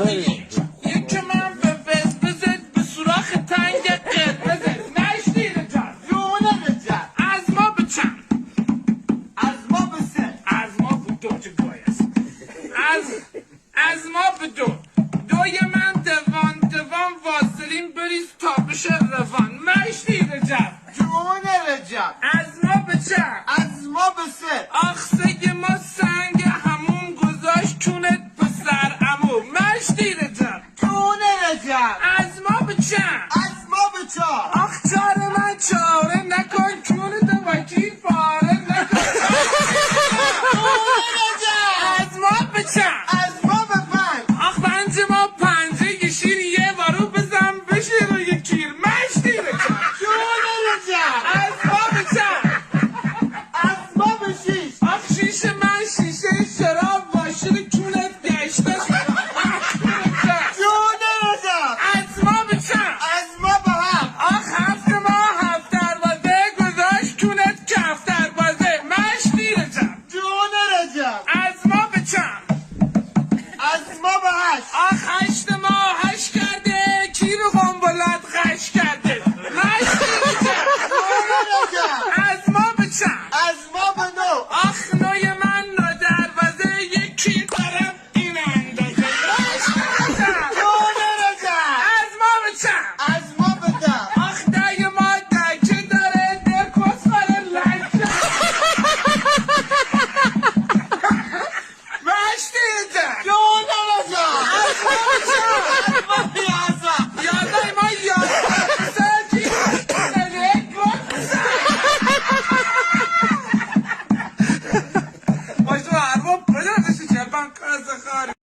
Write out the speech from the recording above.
یکی من به بز بزد به سوراخ تنگ قد بزد نشتی رجال جونه رجال از ما بچم از ما بسه از ما بدو چه گوی است از ما بدو دوی من دوان واسلین بریز تا بشه روان نشتی رجال جونه رجال از ما بچم از ما بسه آخسه ما سنگ همون گذاشت چونت پسر امو مشتی رجال جونه رجال از ما بچم از ما بچه آخ چاره من چاره نکن چونت وکیل پاره نکن جونه رجال از ما بچم از ما بفن آخ پنج ما پنجه شیر یه وارو بزن بشیر و یک کیر مشتی رجال جونه رجال از ما بچم از ما بشیش آخ شیشه من شیشه شراب واشیر چونت گشته جونه رجال از ما بچم از ما بهم آخ هفت ما هفت دروازه گذاشت چونت کف دروازه مشتی رجب جونه رجال از ما بچم از ما بهش آخ هشت ما هش کرده کی رو قنبلت غش کرده